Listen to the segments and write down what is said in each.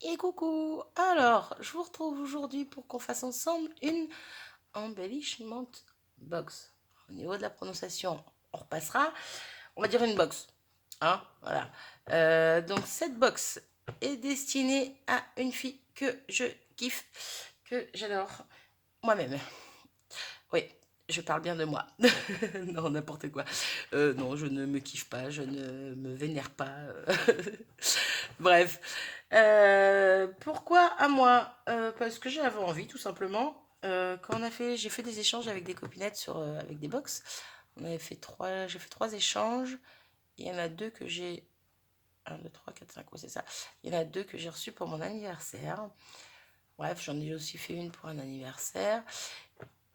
Et coucou! Alors, je vous retrouve aujourd'hui pour qu'on fasse ensemble une embellishment box. Au niveau de la prononciation, on repassera. On va dire une box. Hein, voilà. Donc, cette box est destinée à une fille que je kiffe, que j'adore moi-même. Oui, je parle bien de moi. Non, n'importe quoi. Non, je ne me kiffe pas, je ne me vénère pas. Bref. Pourquoi à moi? Parce que j'avais envie, tout simplement. Quand j'ai fait des échanges avec des copinettes avec des box. J'ai fait trois échanges. Il y en a deux que j'ai. Un, deux, trois, quatre, cinq, ouais, c'est ça. Il y en a deux que j'ai reçus pour mon anniversaire. Bref, j'en ai aussi fait une pour un anniversaire.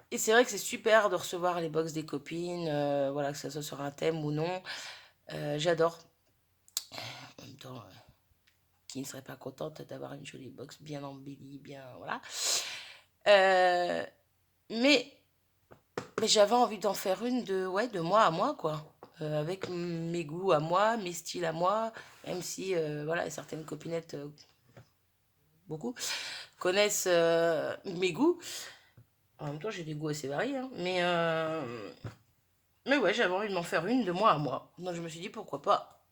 Et c'est vrai que c'est super de recevoir les box des copines, voilà, que ça soit sur un thème ou non. J'adore. En même temps, qui ne serait pas contente d'avoir une jolie box bien embellie, bien, voilà. Euh, mais mais j'avais envie d'en faire une ouais, de moi à moi, quoi. Avec mes goûts à moi, mes styles à moi, même si, voilà, certaines copinettes, beaucoup, connaissent mes goûts. En même temps, j'ai des goûts assez variés, hein. Mais ouais, j'avais envie de m'en faire une de moi à moi. Donc je me suis dit pourquoi pas.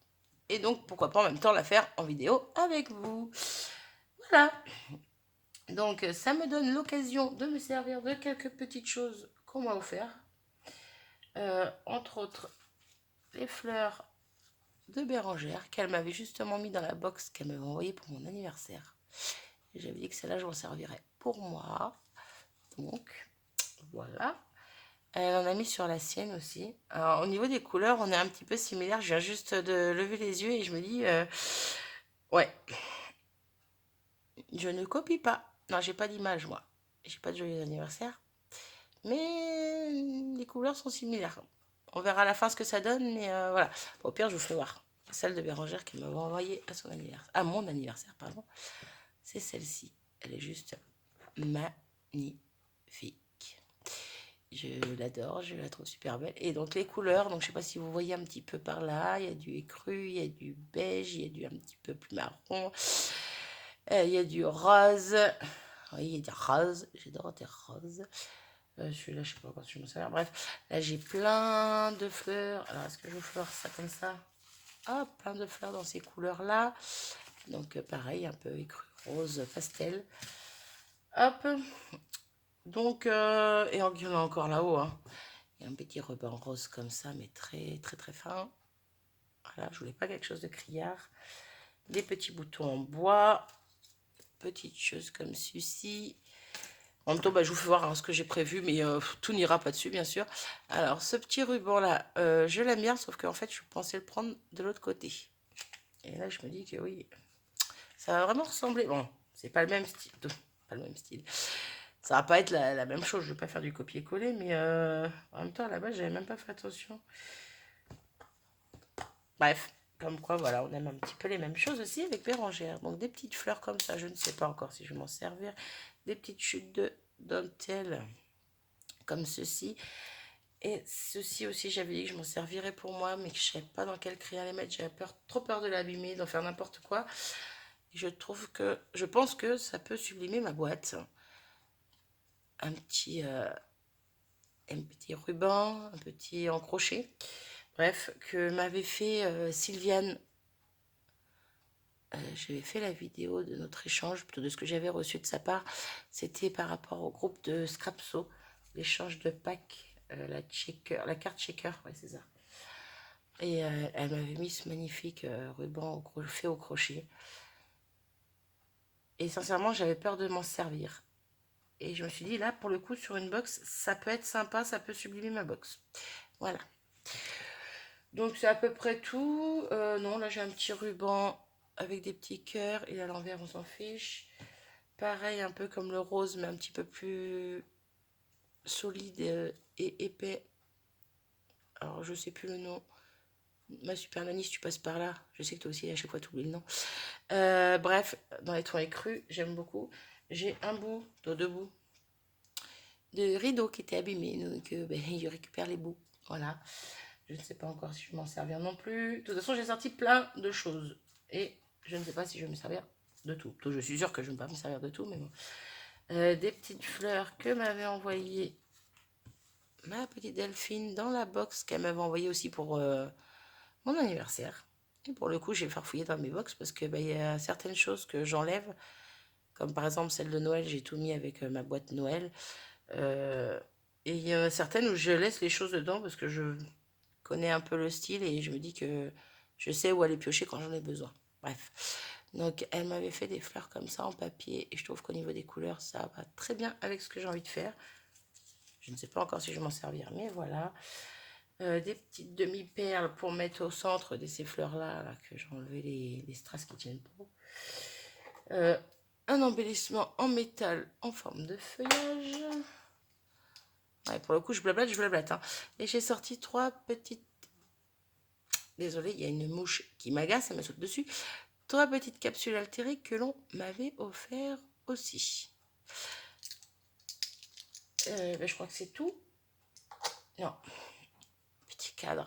Et donc pourquoi pas en même temps la faire en vidéo avec vous. Voilà. Donc ça me donne l'occasion de me servir de quelques petites choses qu'on m'a offert. Entre autres, les fleurs de Bérangère qu'elle m'avait justement mis dans la box qu'elle m'avait envoyée pour mon anniversaire. Et j'avais dit que celle-là, je m'en servirais pour moi. Donc, voilà. Elle en a mis sur la sienne aussi. Alors, au niveau des couleurs, on est un petit peu similaires. Je viens juste de lever les yeux et je me dis, ouais, je ne copie pas. Non, j'ai pas d'image, moi. J'ai pas de joyeux anniversaire. Mais les couleurs sont similaires. On verra à la fin ce que ça donne, mais voilà. Au pire, je vous fais voir. Celle de Bérangère qui m'avait envoyée à son anniversaire, à mon anniversaire, pardon. C'est celle-ci. Elle est juste magnifique. Je l'adore, je la trouve super belle. Et donc les couleurs, donc je sais pas si vous voyez un petit peu par là, il y a du écru, il y a du beige, il y a du un petit peu plus marron, il y a du rose. Oui, il y a du rose, j'adore des roses. Celui-là, je sais pas quand je me sers. Bref, là j'ai plein de fleurs. Alors, est-ce que je vous fleur ça comme ça? Ah, plein de fleurs dans ces couleurs-là. Donc, pareil, un peu écru rose pastel. Hop. Donc, et il y en a encore là-haut, hein. Il y a un petit ruban rose comme ça, mais très, très, très fin. Voilà, je voulais pas quelque chose de criard. Des petits boutons en bois. Petites choses comme ceci. En même temps, bah, je vous fais voir, hein, ce que j'ai prévu, mais tout n'ira pas dessus, bien sûr. Alors, ce petit ruban-là, je l'aime bien, sauf qu'en fait, je pensais le prendre de l'autre côté. Et là, je me dis que oui, ça va vraiment ressembler. Bon, c'est pas le même style. Pas le même style. Ça va pas être la même chose, je vais pas faire du copier-coller, mais en même temps, à la base, j'avais même pas fait attention. Bref, comme quoi, voilà, on aime un petit peu les mêmes choses aussi avec Bérangère. Donc, des petites fleurs comme ça, je ne sais pas encore si je vais m'en servir. Des petites chutes de dentelle comme ceci. Et ceci aussi, j'avais dit que je m'en servirais pour moi, mais que je ne savais pas dans quel crayon les mettre. J'avais trop peur de l'abîmer, d'en faire n'importe quoi. Et je pense que ça peut sublimer ma boîte. Un petit, euh, un petit ruban, un petit encroché. Bref, que m'avait fait Sylviane. J'avais fait la vidéo de notre échange, plutôt de ce que j'avais reçu de sa part. C'était par rapport au groupe de Scrapso, l'échange de packs, la carte shaker, ouais, c'est ça. Et elle m'avait mis ce magnifique ruban fait au crochet. Et sincèrement, j'avais peur de m'en servir. Et je me suis dit, là, pour le coup, sur une box, ça peut être sympa, ça peut sublimer ma box. Voilà. Donc, c'est à peu près tout. Non, là, j'ai un petit ruban avec des petits cœurs. Et à l'envers, on s'en fiche. Pareil, un peu comme le rose, mais un petit peu plus solide et épais. Alors, je sais plus le nom. Ma super nanny, si tu passes par là, je sais que toi aussi, à chaque fois, tu oublies le nom. Bref, dans les tons écrus, j'aime beaucoup. J'ai un bout, deux bouts de rideau qui était abîmé, donc ben, je récupère les bouts. Voilà. Je ne sais pas encore si je vais m'en servir non plus. De toute façon, j'ai sorti plein de choses et je ne sais pas si je vais me servir de tout. Donc, je suis sûre que je ne vais pas me servir de tout, mais bon. Des petites fleurs que m'avait envoyé ma petite Delphine dans la box qu'elle m'avait envoyée aussi pour mon anniversaire. Et pour le coup, j'ai farfouillé dans mes box parce que y a certaines choses que j'enlève, comme par exemple celle de Noël, j'ai tout mis avec ma boîte Noël. Et il y a certaines où je laisse les choses dedans parce que je connais un peu le style et je me dis que je sais où aller piocher quand j'en ai besoin. Bref. Donc, elle m'avait fait des fleurs comme ça en papier et je trouve qu'au niveau des couleurs, ça va très bien avec ce que j'ai envie de faire. Je ne sais pas encore si je vais m'en servir, mais voilà. Des petites demi-perles pour mettre au centre de ces fleurs-là, là, que j'ai enlevé les strass qui tiennent pas. Un embellissement en métal en forme de feuillage. Ouais, pour le coup, je blablate. Hein. Et j'ai sorti 3 petites... Désolée, il y a une mouche qui m'agace, elle me saute dessus. 3 petites capsules altérées que l'on m'avait offert aussi. Je crois que c'est tout. Non. Petit cadre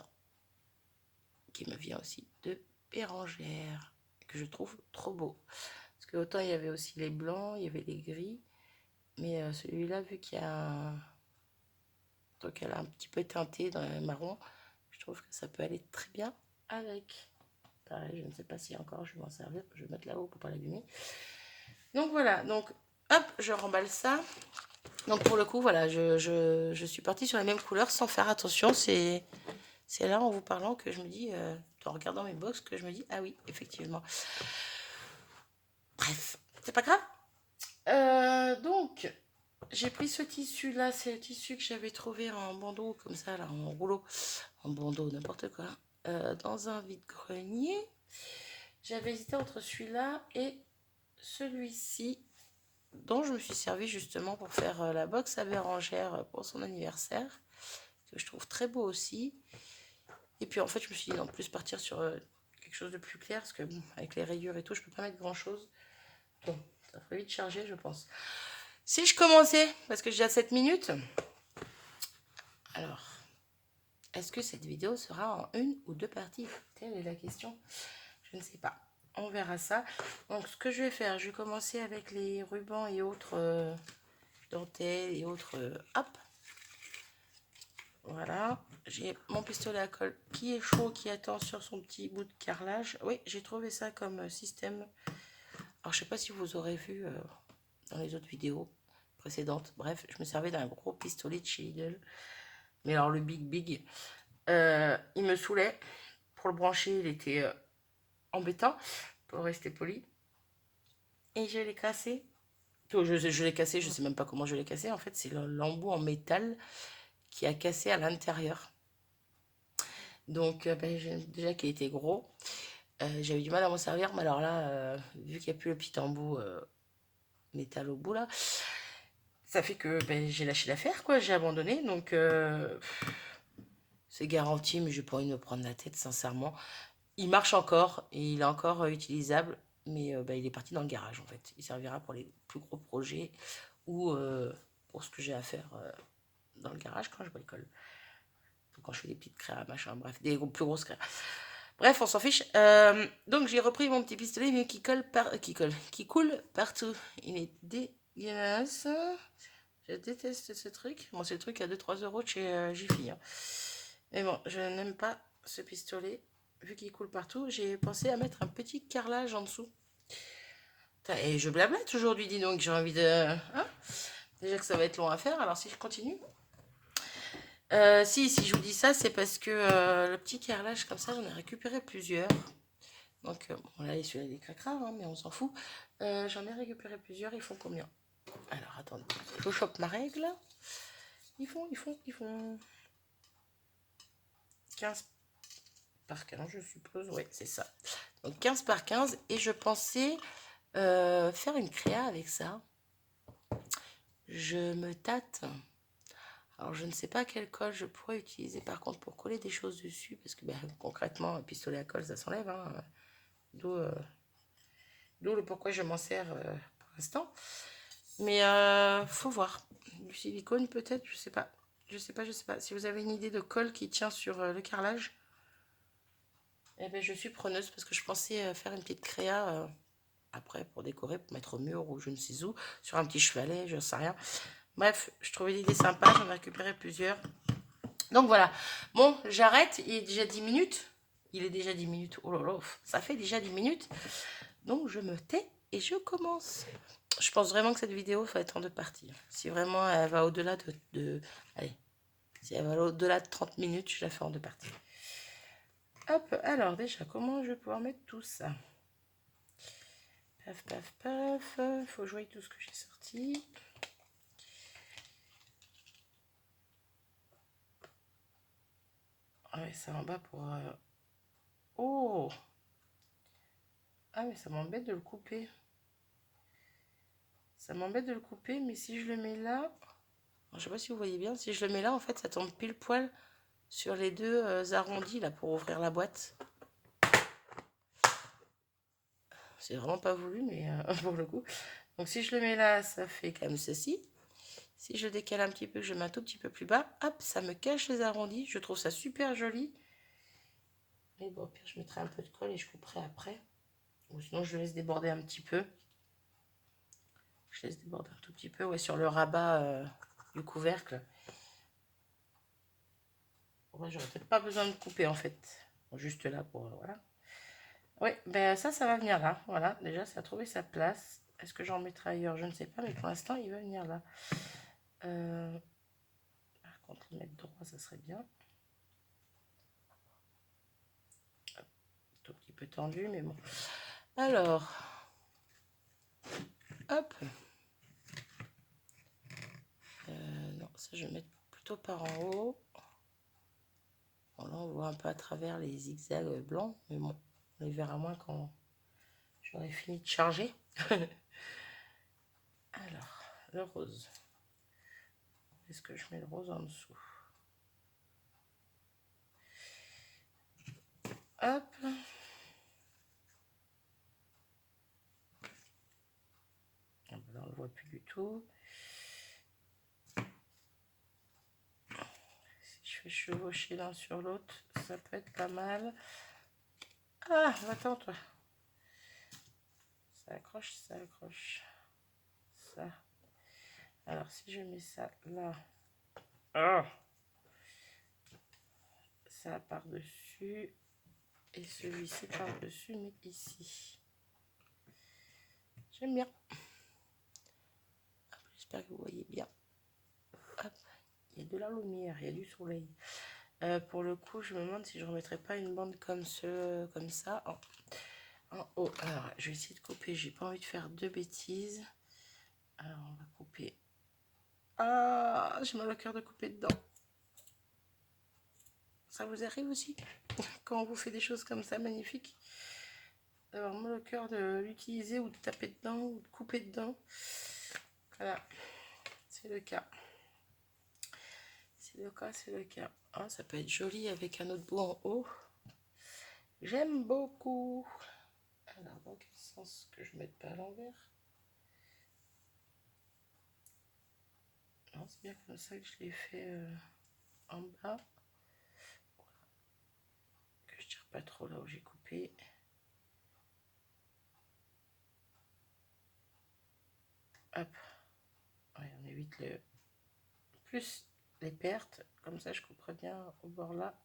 qui me vient aussi de Bérangère, que je trouve trop beau. Parce que autant il y avait aussi les blancs, il y avait les gris. Mais celui-là, vu qu'il y a un... Donc elle a un petit peu teinté dans le marron, je trouve que ça peut aller très bien avec. Pareil, je ne sais pas si encore je vais m'en servir. Je vais mettre là-haut pour pas l'allumer. Donc voilà, donc hop, je remballe ça. Donc pour le coup, voilà, je suis partie sur les mêmes couleurs sans faire attention. C'est là en vous parlant que je me dis, en regardant mes box, que je me dis, ah oui, effectivement. Bref, c'est pas grave. Donc, j'ai pris ce tissu là, c'est le tissu que j'avais trouvé en bandeau, comme ça, là, en rouleau, en bandeau, n'importe quoi, dans un vide-grenier. J'avais hésité entre celui-là et celui-ci, dont je me suis servi justement pour faire la box à Bérangère pour son anniversaire, que je trouve très beau aussi. Et puis en fait, je me suis dit, en plus, partir sur quelque chose de plus clair, parce que bon, avec les rayures et tout, je peux pas mettre grand-chose. Bon, ça ferait vite charger, je pense. Si je commençais, parce que j'ai déjà 7 minutes, alors, est-ce que cette vidéo sera en 1 ou 2 parties? Telle est la question. Je ne sais pas. On verra ça. Donc, ce que je vais faire, je vais commencer avec les rubans et autres dentelles et autres... hop. Voilà. J'ai mon pistolet à colle qui est chaud, qui attend sur son petit bout de carrelage. Oui, j'ai trouvé ça comme système. Alors, je sais pas si vous aurez vu dans les autres vidéos précédentes. Bref, je me servais d'un gros pistolet de chez Lidl. Mais alors, le big, il me saoulait. Pour le brancher, il était embêtant, pour rester poli. Et je l'ai cassé. Je l'ai cassé, je sais même pas comment je l'ai cassé. En fait, c'est l'embout en métal qui a cassé à l'intérieur. Donc, déjà qu'il était gros, j'avais du mal à m'en servir. Mais alors là, vu qu'il n'y a plus le petit embout métal au bout là, ça fait que j'ai lâché l'affaire, quoi. J'ai abandonné. Donc, c'est garanti, mais j'ai pas envie de me prendre la tête, sincèrement. Il marche encore et il est encore utilisable, mais il est parti dans le garage en fait. Il servira pour les plus gros projets ou pour ce que j'ai à faire dans le garage quand je bricole. Quand je fais des petites créas, machin, bref, des plus grosses créas. Bref, on s'en fiche. Donc j'ai repris mon petit pistolet, mais qui coule partout. Il est dégueulasse. Je déteste ce truc. Bon, c'est le truc à 2-3 euros de chez Jiffy. Hein. Mais bon, je n'aime pas ce pistolet. Vu qu'il coule partout, j'ai pensé à mettre un petit carrelage en dessous. Et je blablate aujourd'hui, dis donc, j'ai envie de... Hein, déjà que ça va être long à faire, alors si je continue... si je vous dis ça, c'est parce que le petit carrelage comme ça, j'en ai récupéré plusieurs. Donc, bon, là, celui-là, il est cracra, hein, mais on s'en fout. J'en ai récupéré plusieurs, ils font combien? Alors, attendez, je chope ma règle. Ils font 15 par 15, je suppose. Oui, c'est ça. Donc, 15 par 15. Et je pensais faire une créa avec ça. Je me tâte. Alors, je ne sais pas quelle colle je pourrais utiliser par contre pour coller des choses dessus. Parce que concrètement, un pistolet à colle, ça s'enlève. Hein. D'où le pourquoi je m'en sers pour l'instant. Mais faut voir. Du silicone peut-être, je sais pas. Je sais pas. Si vous avez une idée de colle qui tient sur le carrelage, eh ben, je suis preneuse parce que je pensais faire une petite créa après pour décorer, pour mettre au mur ou je ne sais où, sur un petit chevalet, je ne sais rien. Bref, je trouvais l'idée sympa, j'en ai récupéré plusieurs. Donc voilà, bon, j'arrête, il est déjà 10 minutes. Il est déjà 10 minutes, oh là là, ça fait déjà 10 minutes. Donc je me tais et je commence. Je pense vraiment que cette vidéo va être en 2 parties. Si vraiment elle va au-delà allez, si elle va au-delà de 30 minutes, je la fais en 2 parties. Hop, alors déjà, comment je vais pouvoir mettre tout ça? Paf, paf, paf. Il faut jouer tout ce que j'ai sorti. Ah ouais, ça en bas pour... Oh! Ah mais ça m'embête de le couper. Ça m'embête de le couper, mais si je le mets là... Je sais pas si vous voyez bien. Si je le mets là, en fait, ça tombe pile poil sur les deux arrondis là pour ouvrir la boîte. C'est vraiment pas voulu, mais pour le coup. Donc si je le mets là, ça fait comme ceci. Si je décale un petit peu, que je mets un tout petit peu plus bas, hop, ça me cache les arrondis. Je trouve ça super joli. Mais bon, au pire, je mettrai un peu de colle et je couperai après. Ou sinon, je laisse déborder un petit peu. Je laisse déborder un tout petit peu, ouais, sur le rabat du couvercle. Ouais, j'aurais peut-être pas besoin de couper en fait. Juste là pour, voilà. Oui, ben ça va venir là. Voilà, déjà, ça a trouvé sa place. Est-ce que j'en mettrai ailleurs? Je ne sais pas, mais pour l'instant, il va venir là. Par contre, le mettre droit, ça serait bien. Un tout petit peu tendu, mais bon. Alors, hop. Non, ça, je vais mettre plutôt par en haut. Bon, là, on voit un peu à travers les zigzags blancs, mais bon, on les verra moins quand j'aurai fini de charger. Alors, le rose. Est-ce que je mets le rose en dessous? Hop. Là, on ne le voit plus du tout. Si je fais chevaucher l'un sur l'autre, ça peut être pas mal. Ah, attends toi. Ça accroche, ça accroche. Ça. Alors si je mets ça là. Oh, ça par-dessus. Et celui-ci par-dessus, mais ici. J'aime bien. J'espère que vous voyez bien. Hop. Il y a de la lumière, il y a du soleil. Pour le coup, je me demande si je ne remettrai pas une bande comme ça en haut. Alors, je vais essayer de couper. J'ai pas envie de faire de bêtises. Alors, on va couper. Ah, j'ai mal au cœur de couper dedans. Ça vous arrive aussi? Quand on vous fait des choses comme ça, magnifiques, d'avoir mal au cœur de l'utiliser ou de taper dedans ou de couper dedans. Voilà, c'est le cas. C'est le cas, c'est le cas. Ah, ça peut être joli avec un autre bout en haut. J'aime beaucoup. Alors, dans quel sens que je ne mette pas à l'envers? Non, c'est bien comme ça que je l'ai fait en bas. Que je tire pas trop là où j'ai coupé. Hop. Ouais, on évite le plus les pertes. Comme ça, je couperai bien au bord là.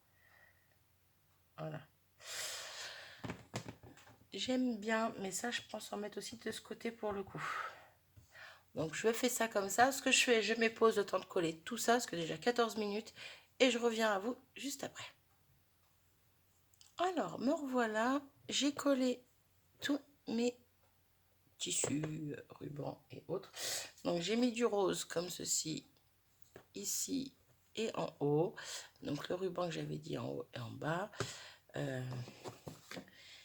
Voilà. J'aime bien, mais ça, je pense en mettre aussi de ce côté pour le coup. Donc, je fais ça comme ça. Ce que je fais, je me pose le temps de coller tout ça, parce que déjà 14 minutes. Et je reviens à vous juste après. Alors, me revoilà. J'ai collé tous mes tissus, rubans et autres. Donc, j'ai mis du rose comme ceci, ici et en haut. Donc, le ruban que j'avais dit en haut et en bas.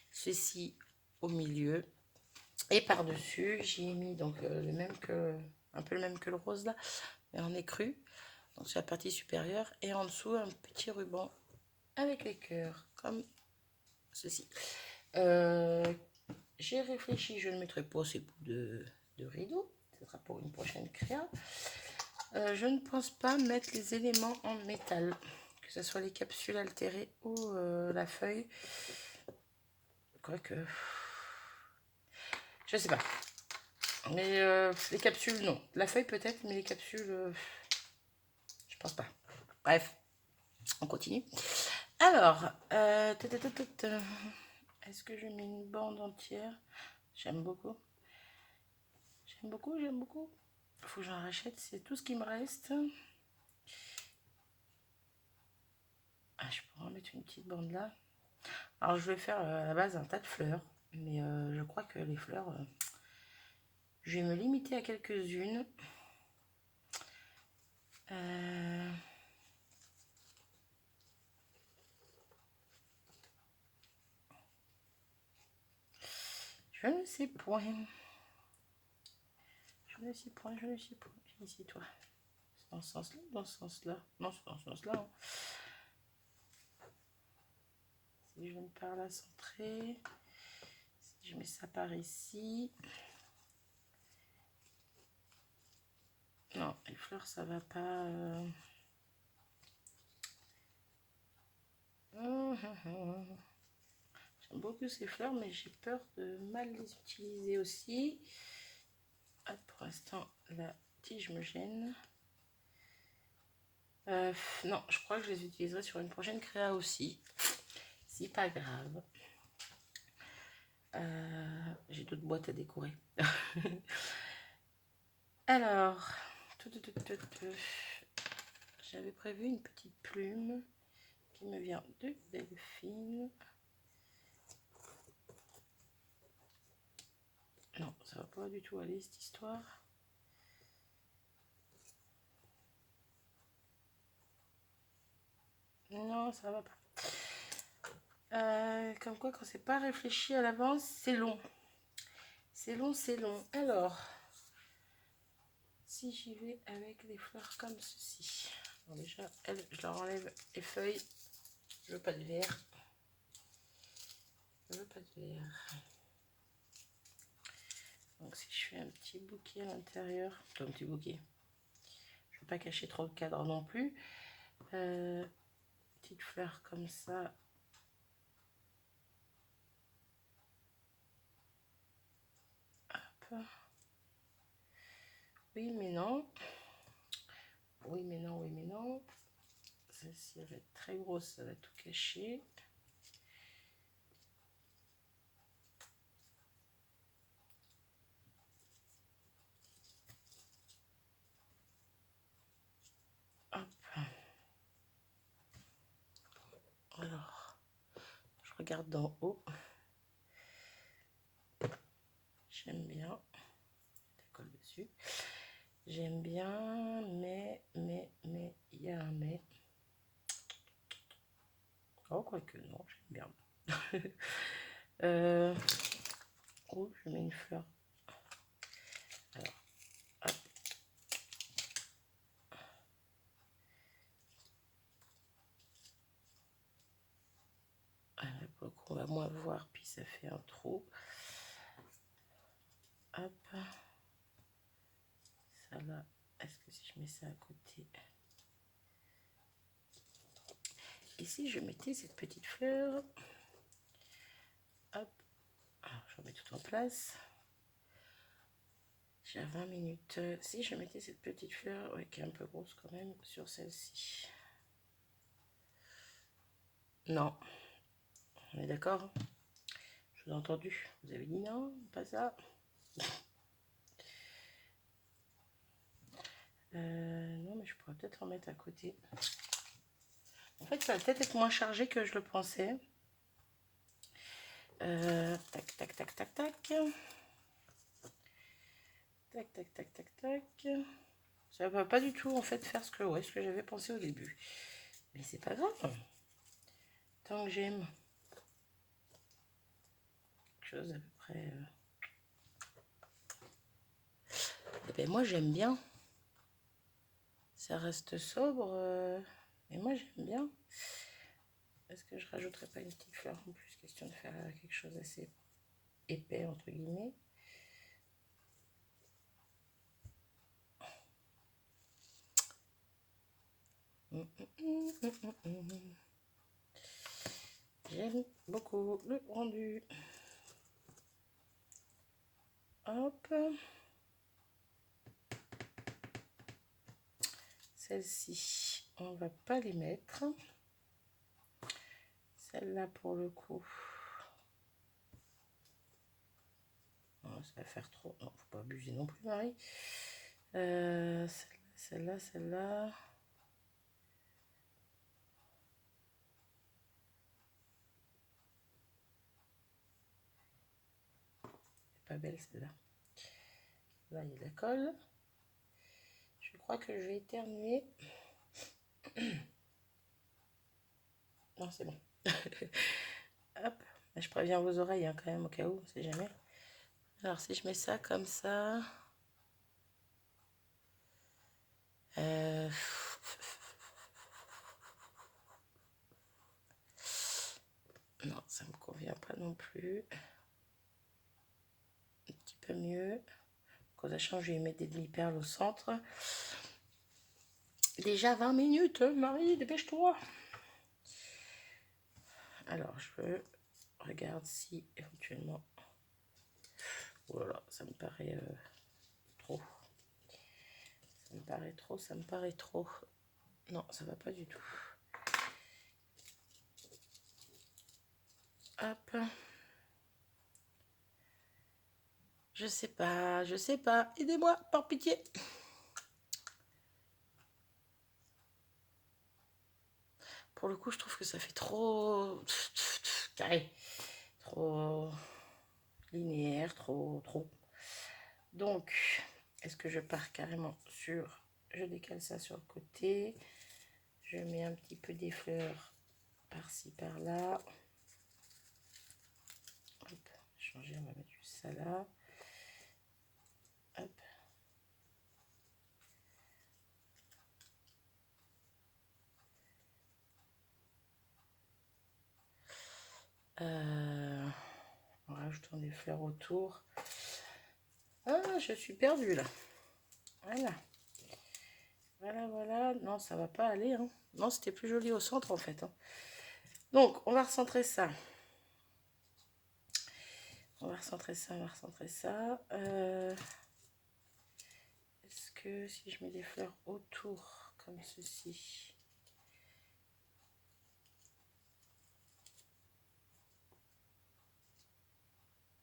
Ceci au milieu. Et par-dessus, j'ai mis donc un peu le même que le rose là, mais en écru. Donc c'est la partie supérieure. Et en dessous, un petit ruban avec les cœurs, comme ceci. J'ai réfléchi, je ne mettrai pas ces bouts de rideau. Ce sera pour une prochaine créa. Je ne pense pas mettre les éléments en métal, que ce soit les capsules altérées ou la feuille. Quoique... Je sais pas. Mais les capsules, non. La feuille peut-être, mais les capsules, je pense pas. Bref, on continue. Alors, est-ce que je mets une bande entière? J'aime beaucoup. J'aime beaucoup, j'aime beaucoup. Faut que j'en rachète, c'est tout ce qui me reste. Ah, je pourrais en mettre une petite bande là. Alors, je vais faire à la base un tas de fleurs. Mais je crois que les fleurs, je vais me limiter à quelques-unes. Je ne sais point. Je ne sais point, je ne sais point. Ici, toi. C'est dans ce sens-là ou dans ce sens-là? Non, c'est dans ce sens-là. Hein. Si je viens par là centrer. Si je mets ça par ici. Non, les fleurs, ça va pas. J'aime beaucoup ces fleurs, mais j'ai peur de mal les utiliser aussi. Ah, pour l'instant, la tige me gêne. Non, je crois que je les utiliserai sur une prochaine créa aussi. C'est pas grave. J'ai d'autres boîtes à décorer. Alors, j'avais prévu une petite plume qui me vient de Delphine. Non, ça va pas du tout aller cette histoire. Non, ça va pas. Comme quoi, quand c'est pas réfléchi à l'avance, c'est long. C'est long, c'est long. Alors, si j'y vais avec des fleurs comme ceci. Alors déjà, elle, je leur enlève les feuilles. Je veux pas de vert. Je veux pas de vert. Donc si je fais un petit bouquet à l'intérieur, un petit bouquet. Je veux pas cacher trop le cadre non plus. Petite fleur comme ça. Hop. Oui, mais non. Oui, mais non, oui, mais non. Celle-ci, elle va être très grosse, ça va tout cacher. Hop. Alors, je regarde d'en haut. J'aime bien. Ça colle dessus. J'aime bien, mais, il y a un mais. Oh, quoique, non, j'aime bien. Oh, je mets une fleur. Alors, hop. Pour le coup, on va moins voir, puis ça fait un trou. Hop. Ça là, est-ce que si je mets ça à côté? Et si je mettais cette petite fleur? Hop. Alors, je remets tout en place. J'ai 20 minutes. Si je mettais cette petite fleur, ouais, qui est un peu grosse quand même, sur celle-ci. Non. On est d'accord? Je vous ai entendu. Vous avez dit non, pas ça. Non, mais je pourrais peut-être en mettre à côté. En fait, ça va peut-être être moins chargé que je le pensais. Tac, tac, tac, tac, tac. Tac, tac, tac, tac, tac. Ça va pas du tout, en fait, faire ce que j'avais pensé au début. Mais c'est pas grave. Tant que j'aime quelque chose à peu près... Et ben moi, j'aime bien. Ça reste sobre, mais moi, j'aime bien. Est-ce que je rajouterais pas une petite fleur en plus, question de faire quelque chose d'assez épais, entre guillemets. J'aime beaucoup le rendu. Hop. Celle-ci, on va pas les mettre. Celle-là, pour le coup. Non, ça va faire trop. Non, faut pas abuser non plus, Marie. Celle-là, celle-là. Pas belle celle-là. Là, il y a de la colle. Je crois que je vais éternuer. Non, c'est bon. Hop. Je préviens vos oreilles hein, quand même, au cas où, on sait jamais. Alors, si je mets ça comme ça... Non, ça me convient pas non plus. Un petit peu mieux. Quand ça change, je vais mettre des demi-perles au centre. Déjà 20 minutes, Marie, dépêche-toi. Alors, je regarde si éventuellement... Oh là là, ça me paraît trop. Ça me paraît trop, ça me paraît trop. Non, ça va pas du tout. Hop. Je sais pas, je sais pas. Aidez-moi, par pitié. Pour le coup, je trouve que ça fait trop carré, trop linéaire, trop. Donc, est-ce que je pars carrément sur... Je décale ça sur le côté. Je mets un petit peu des fleurs par-ci, par-là. Hop, changer, on va mettre juste ça là. Hop. En rajoutant des fleurs autour. Ah, je suis perdue là. Voilà. Voilà. Non, ça va pas aller. Hein. Non, c'était plus joli au centre en fait. Hein. Donc, on va recentrer ça. On va recentrer ça. Est-ce que si je mets des fleurs autour, comme ceci...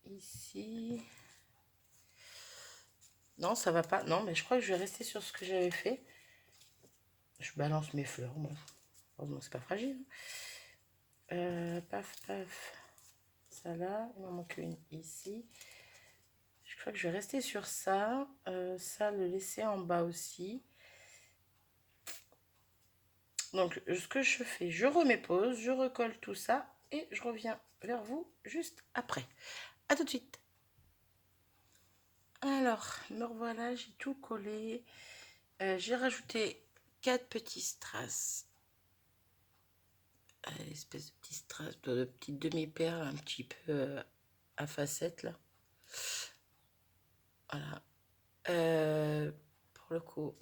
Ici... Non, ça va pas. Non, mais je crois que je vais rester sur ce que j'avais fait. Je balance mes fleurs, moi. Heureusement, c'est pas fragile. Paf. Ça là, il m'en manque une ici. Je crois que je vais rester sur ça. Ça, le laisser en bas aussi. Donc, ce que je fais, je remets pause, je recolle tout ça et je reviens vers vous juste après. À tout de suite. Alors, me revoilà, j'ai tout collé. J'ai rajouté 4 petits strass. Espèce de petits strass, de petites demi-perles un petit peu à facettes là. Voilà. Pour le coup,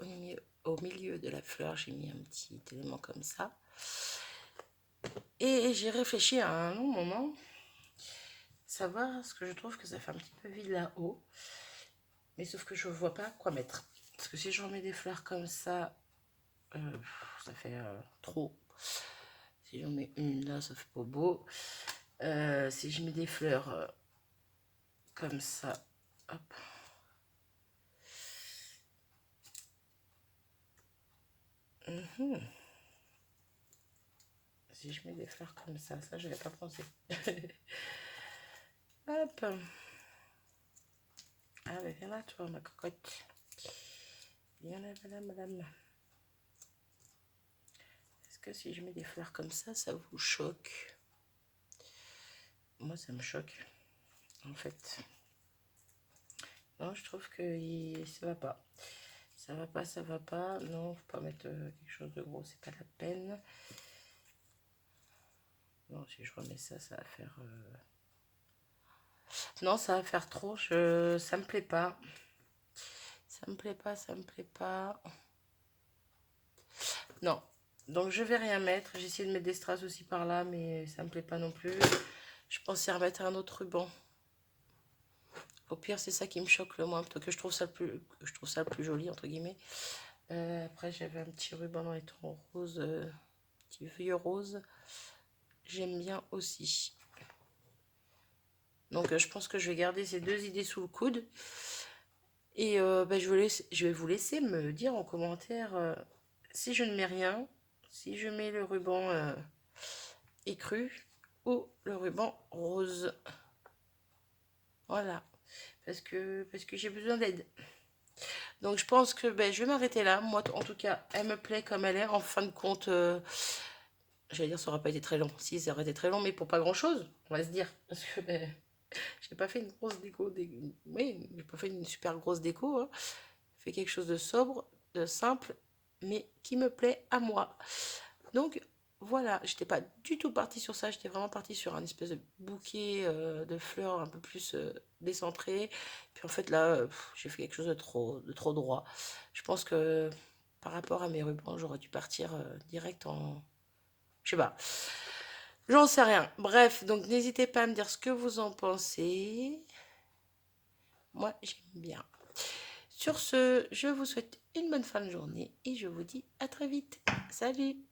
au milieu de la fleur, j'ai mis un petit élément comme ça. Et j'ai réfléchi à un long moment, savoir ce que je trouve que ça fait un petit peu vide là-haut. Mais sauf que je vois pas quoi mettre. Parce que si j'en mets des fleurs comme ça, ça fait trop. Si j'en mets une là, ça fait pas beau. Si je mets des fleurs comme ça, hop. Si je mets des fleurs comme ça je n'avais pas pensé. Hop. Ah, ben viens là, toi, ma cocotte. Viens là, madame. Est-ce que si je mets des fleurs comme ça vous choque? Moi, ça me choque, en fait. Non, je trouve que ça va pas. Ça va pas. Non, faut pas mettre quelque chose de gros, c'est pas la peine. Non, si je remets ça va faire... Non, ça va faire trop. Ça me plaît pas. Ça me plaît pas. Non. Donc, je vais rien mettre. J'ai essayé de mettre des strass aussi par là, mais ça me plaît pas non plus. Je pensais remettre un autre ruban. Au pire, c'est ça qui me choque le moins, plutôt que je trouve ça le plus joli, entre guillemets. Après, j'avais un petit ruban dans les tons roses, petit vieux rose. J'aime bien aussi. Donc, je pense que je vais garder ces deux idées sous le coude. Et je vais vous laisser me dire en commentaire si je ne mets rien, si je mets le ruban écru ou le ruban rose. Voilà, parce que j'ai besoin d'aide. Donc je pense que je vais m'arrêter là. Moi, en tout cas, elle me plaît comme elle est. En fin de compte, j'allais dire ça aurait pas été très long. Si, ça aurait été très long, mais pour pas grand-chose, on va se dire. Parce que j'ai pas fait une grosse déco. Oui, j'ai pas fait une super grosse déco. Hein. J'ai fait quelque chose de sobre, de simple, mais qui me plaît à moi. Donc voilà, j'étais pas du tout partie sur ça, j'étais vraiment partie sur un espèce de bouquet de fleurs un peu plus décentré. Puis en fait là, j'ai fait quelque chose de trop droit. Je pense que par rapport à mes rubans, j'aurais dû partir direct en... Je sais pas, j'en sais rien. Bref, donc n'hésitez pas à me dire ce que vous en pensez. Moi, j'aime bien. Sur ce, je vous souhaite une bonne fin de journée et je vous dis à très vite. Salut!